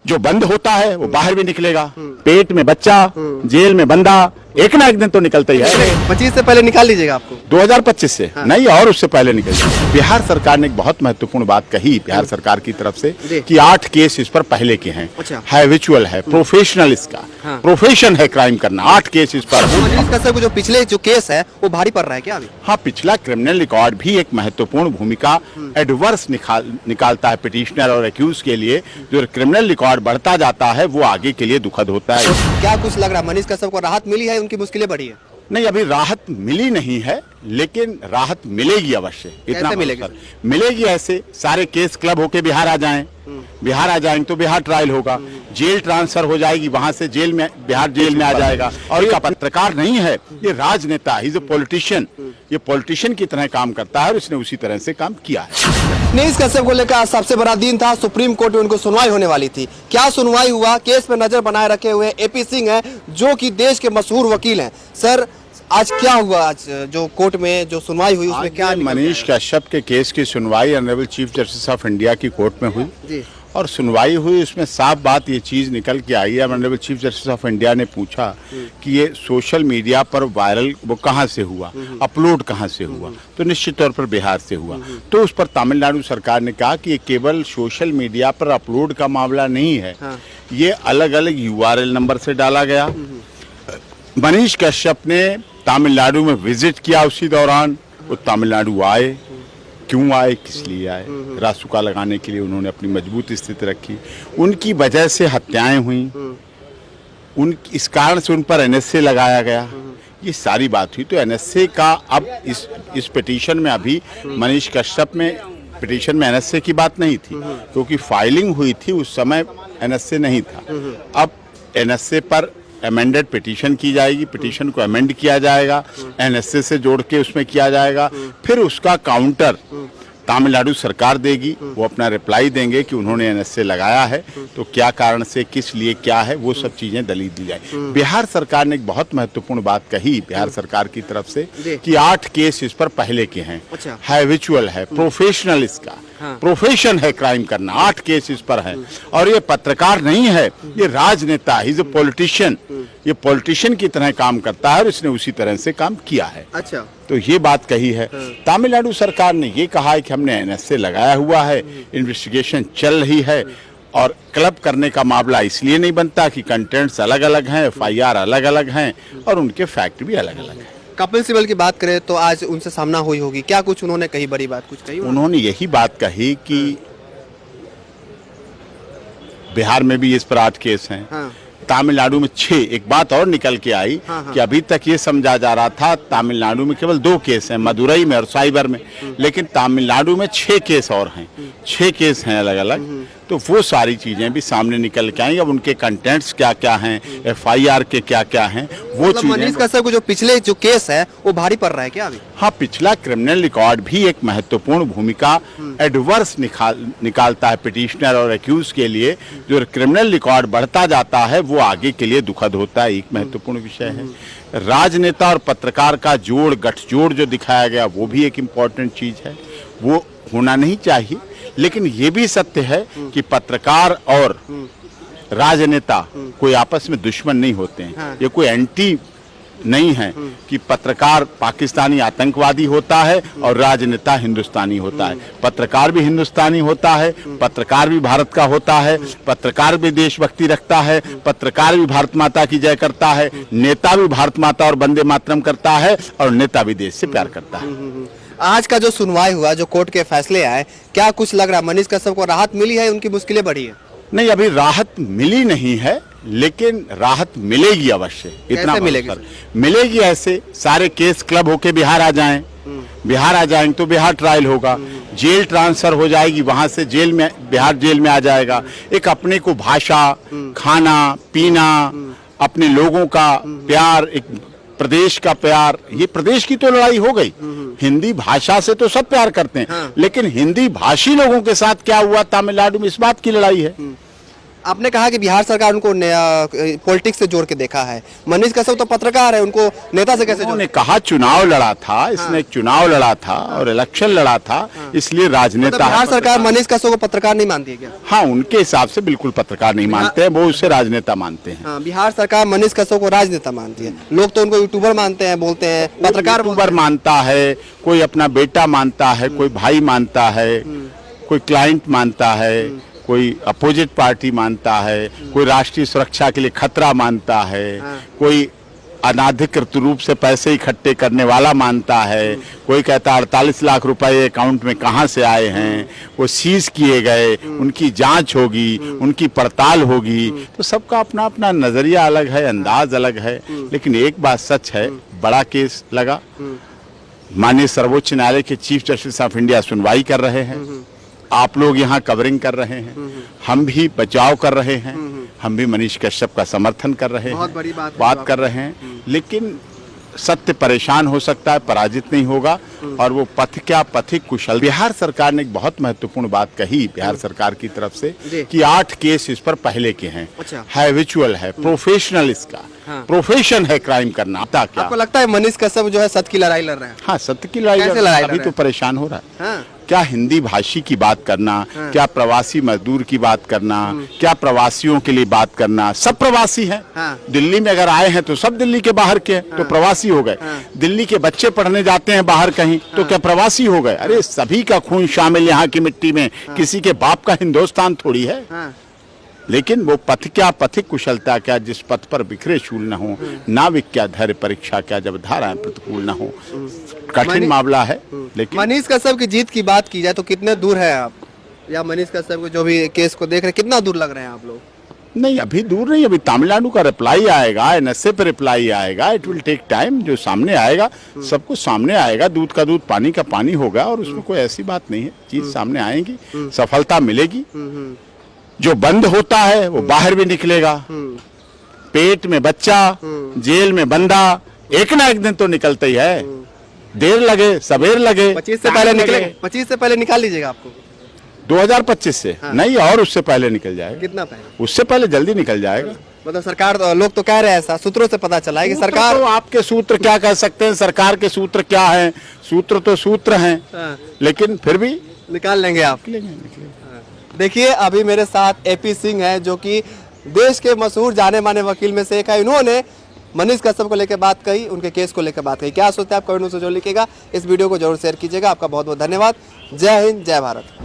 जो बंद होता है वो बाहर भी निकलेगा। पेट में बच्चा, जेल में बंदा, एक ना एक दिन तो निकलता ही है। 25 से पहले निकाल लीजिएगा आपको। 2025 से नहीं, और उससे पहले निकलेगा। बिहार सरकार ने एक बहुत महत्वपूर्ण बात कही बिहार सरकार की तरफ से कि 8 केस इस पर पहले के हैं। अच्छा। हैबिचुअल है, प्रोफेशनल, इसका प्रोफेशन है क्राइम करना। 8 केस इस पर। मनीष कश्यप को जो पिछले जो केस है वो भारी पड़ रहा है क्या अभी? हाँ, पिछला क्रिमिनल रिकॉर्ड भी एक महत्वपूर्ण भूमिका एडवर्स निकालता है पिटिशनर और एक्यूज के लिए। जो क्रिमिनल रिकॉर्ड बढ़ता जाता है वो आगे के लिए दुखद होता है। क्या कुछ लग रहा है मनीष कश्यप को राहत मिली है, उनकी मुश्किलें बढ़ी है? नहीं, अभी राहत मिली नहीं है, लेकिन राहत मिलेगी अवश्य। इतना मिलेगी? मिलेगी ऐसे सारे केस क्लब होके बिहार आ जाएं, बिहार आ जाएंगे तो बिहार ट्रायल होगा, जेल ट्रांसफर हो जाएगी, वहां से जेल में, बिहार जेल में आ जाएगा। और ये पत्रकार नहीं है, ये राजनेता, ही इज अ पॉलिटिशियन। ये पॉलिटिशियन की तरह काम करता है और इसने उसी तरह से काम किया है। मनीष कश्यप को लेकर आज सबसे बड़ा दिन था। सुप्रीम कोर्ट में उनको सुनवाई होने वाली थी। क्या सुनवाई हुआ? केस पे नजर बनाए रखे हुए एपी सिंह हैं, जो कि देश के मशहूर वकील हैं। सर, आज क्या हुआ? आज जो कोर्ट में जो सुनवाई हुई उसमें क्या? मनीष कश्यप के केस की सुनवाई honourable chief justice of India की कोर्ट में हुई जी। और सुनवाई हुई। उसमें साफ बात ये चीज़ निकल के आई है। Honourable chief justice of India ने पूछा कि ये सोशल मीडिया पर वायरल वो कहाँ से हुआ, अपलोड कहाँ से हुआ, तो निश्चित तौर पर बिहार से हुआ। तो उस पर तमिलनाडु सरकार ने कहा कि ये केवल सोशल मीडिया पर अपलोड का मामला नहीं है। ये अलग अलग URL नंबर से डाला गया। मनीष कश्यप ने तमिलनाडु में विजिट किया, उसी दौरान वो तमिलनाडु आए। क्यों आए, किस लिए आए? रासुका लगाने के लिए उन्होंने अपनी मजबूत स्थिति रखी। उनकी वजह से हत्याएं हुई, इस कारण से उन पर NSA लगाया गया। ये सारी बात हुई। तो NSA का अब इस पिटीशन में, अभी मनीष कश्यप में पिटीशन में NSA की बात नहीं थी, क्योंकि फाइलिंग हुई थी उस समय NSA नहीं था। अब NSA पर अमेंडेड पिटीशन की जाएगी, पिटीशन को अमेंड किया जाएगा, NSA से जोड़ के उसमें किया जाएगा। फिर उसका काउंटर तमिलनाडु सरकार देगी। वो अपना रिप्लाई देंगे कि उन्होंने NSA लगाया है, तो क्या कारण से, किस लिए, क्या है, वो सब चीजें दलील दी जाए। बिहार सरकार ने एक बहुत महत्वपूर्ण बात कही बिहार सरकार की तरफ से कि 8 केस इस पर पहले के हैं। अच्छा। हैबिचुअल है, प्रोफेशनल, इसका प्रोफेशन है क्राइम करना। 8 केस इस पर है। और ये पत्रकार नहीं है, ये राजनेता, ही इज अ पॉलिटिशियन। ये पॉलिटिशियन की तरह काम करता है और इसने उसी तरह से काम किया है। अच्छा। तो ये बात कही है। तमिलनाडु सरकार ने ये कहा है कि हमने NSA लगाया हुआ है, इन्वेस्टिगेशन चल रही है, और क्लब करने का मामला इसलिए नहीं बनता कि कंटेंट्स अलग अलग हैं, FIR अलग अलग हैं और उनके फैक्ट भी अलग अलग हैं। कपिल सिब्बल की बात करें तो आज उनसे सामना हुई होगी, क्या कुछ उन्होंने कही, बड़ी बात कुछ कही? उन्होंने यही बात कही कि बिहार में भी इस पर 8 केस हैं। तमिलनाडु में 6। एक बात और निकल के आई कि अभी तक ये समझा जा रहा था तमिलनाडु में केवल 2 केस हैं, मदुरई में और साइबर में, लेकिन तमिलनाडु में 6 केस और हैं। 6 केस हैं अलग अलग। तो वो सारी चीजें भी सामने निकल के आई। अब उनके कंटेंट्स क्या क्या हैं, FIR के क्या क्या हैं, वो चीजें। मनीष कश्यप को जो पिछले जो केस है वो भारी पड़ रहा है क्या अभी? हाँ, पिछला क्रिमिनल रिकॉर्ड भी एक महत्वपूर्ण भूमिका एडवर्स निकालता है पिटिशनर और एक्यूज के लिए। जो क्रिमिनल रिकॉर्ड बढ़ता जाता है वो आगे के लिए दुखद होता है। एक महत्वपूर्ण विषय है। राजनेता और पत्रकार का गठजोड़ जो दिखाया गया वो भी एक इम्पोर्टेंट चीज है, वो होना नहीं चाहिए। लेकिन ये भी सत्य है कि पत्रकार और राजनेता कोई आपस में दुश्मन नहीं होते हैं। ये कोई एंटी नहीं है कि पत्रकार पाकिस्तानी आतंकवादी होता है और राजनेता हिंदुस्तानी होता है। पत्रकार भी हिंदुस्तानी होता है, पत्रकार भी भारत का होता है, पत्रकार भी देशभक्ति रखता है, पत्रकार भी भारत माता की जय करता है, नेता भी भारत माता और वंदे मातरम करता है, और नेता भी देश से प्यार करता है। आज का जो सुनवाई हुआ, जो कोर्ट के फैसले आए, क्या कुछ लग रहा है मनीष कश्यप को राहत मिली है, उनकी मुश्किलें बढ़ी है? नहीं, अभी राहत मिली नहीं है, लेकिन राहत मिलेगी अवश्य। इतना मिलेगी ऐसे सारे केस क्लब होके बिहार आ जाएं, बिहार आ जाएंगे तो बिहार ट्रायल होगा, जेल ट्रांसफर हो जाएगी, वहां से जेल में, बिहार जेल में आ जाएगा। एक अपने को भाषा, खाना पीना, अपने लोगों का प्यार, एक प्रदेश का प्यार, ये प्रदेश की तो लड़ाई हो गई। हिंदी भाषा से तो सब प्यार करते हैं, लेकिन हिंदी भाषी लोगों के साथ क्या हुआ तमिलनाडु में, इस बात की लड़ाई है। आपने कहा कि बिहार सरकार उनको पॉलिटिक्स से जोड़ के देखा है। मनीष कश्यप तो पत्रकार है, उनको नेता से कैसे उन्होंने कहा चुनाव लड़ा था, इसने एक चुनाव लड़ा था और इलेक्शन लड़ा था, इसलिए राजनेता मतलब बिहार सरकार मनीष कश्यप को पत्रकार नहीं मानती है क्या? हाँ, उनके हिसाब से बिल्कुल पत्रकार नहीं मानते हैं, वो उसे राजनेता मानते हैं। हाँ, बिहार सरकार मनीष कश्यप को राजनेता मानती है। लोग तो उनको यूट्यूबर मानते हैं, बोलते हैं पत्रकार यूट्यूबर मानता है, कोई अपना बेटा मानता है, कोई भाई मानता है, कोई क्लाइंट मानता है, कोई अपोजिट पार्टी मानता है, कोई राष्ट्रीय सुरक्षा के लिए खतरा मानता है, कोई अनाधिकृत रूप से पैसे इकट्ठे करने वाला मानता है, कोई कहता है 48 लाख रुपए अकाउंट में कहां से आए हैं, वो सीज किए गए, उनकी जांच होगी, उनकी पड़ताल होगी। तो सबका अपना अपना नजरिया अलग है, अंदाज अलग है। लेकिन एक बात सच है, बड़ा केस लगा, माननीय सर्वोच्च न्यायालय के चीफ जस्टिस ऑफ इंडिया सुनवाई कर रहे हैं, आप लोग यहाँ कवरिंग कर रहे हैं, हम भी बचाव कर रहे हैं, हम भी मनीष कश्यप का समर्थन कर रहे हैं, बहुत बड़ी बात कर रहे हैं। लेकिन सत्य परेशान हो सकता है, पराजित नहीं होगा। और वो पथ क्या पथिक कुशल। बिहार सरकार ने एक बहुत महत्वपूर्ण बात कही बिहार सरकार की तरफ से कि 8 केस इस पर पहले के हैं। अच्छा। हैबिचुअल है, प्रोफेशनल, इसका प्रोफेशन है क्राइम करना। क्या आपको लगता है मनीष कश्यप जो है सत्य की लड़ाई लड़ रहे हैं? हाँ, सत्य की लड़ाई कैसे लड़ाई लड़ अभी रहे तो हैं? परेशान हो रहा है। हाँ। क्या हिंदी भाषी की बात करना, क्या प्रवासी मजदूर की बात करना, क्या प्रवासियों के लिए बात करना। सब प्रवासी हैं। हाँ। दिल्ली में अगर आए हैं तो सब दिल्ली के बाहर के हैं, तो प्रवासी हो गए। दिल्ली के बच्चे पढ़ने जाते हैं बाहर कहीं, तो क्या प्रवासी हो गए? अरे सभी का खून शामिल यहाँ की मिट्टी में, किसी के बाप का हिंदुस्तान थोड़ी है। लेकिन वो पथ क्या पथिक कुशलता क्या, जिस पथ पर बिखरे शूल न हो, नाविक क्या धैर्य परीक्षा क्या, जब धाराएं प्रतिकूल न हो। कठिन मामला है। लेकिन मनीष कश्यप की जीत की बात की जाए तो कितने दूर है आप, या मनीष कश्यप को जो भी केस को देख रहे हैं, कितना दूर लग रहे हैं आप लोग? नहीं, अभी दूर नहीं, अभी तमिलनाडु का रिप्लाई आएगा, एनएसए पे रिप्लाई आएगा, इट विल टेक टाइम। जो सामने आएगा सब कुछ सामने आएगा, दूध का दूध पानी का पानी होगा, और उसमें कोई ऐसी बात नहीं है। चीज सामने आएगी, सफलता मिलेगी। जो बंद होता है वो बाहर भी निकलेगा। पेट में बच्चा, जेल में बंदा, एक ना एक दिन तो निकलता ही है। देर लगे सवेर लगे, 25 से पहले निकले, 25 से पहले निकाल लीजिएगा आपको? 2025 से नहीं, और उससे पहले निकल जाएगा। कितना पहले? उससे पहले जल्दी निकल जाएगा। मतलब सरकार, लोग तो कह रहे हैं ऐसा, सूत्रों से पता चला है कि सरकार। तो आपके सूत्र क्या कह सकते हैं, सरकार के सूत्र क्या हैं? सूत्र तो सूत्र हैं, लेकिन फिर भी निकाल लेंगे आप। देखिए, अभी मेरे साथ एपी सिंह है, जो कि देश के मशहूर जाने माने वकील में से एक है। इन्होंने मनीष कश्यप को लेकर बात कही, उनके केस को लेकर बात कही। क्या सोचते हैं आप, कमेंट में जरूर लिखिएगा। इस वीडियो को जरूर शेयर कीजिएगा। आपका बहुत बहुत धन्यवाद। जय हिंद, जय भारत।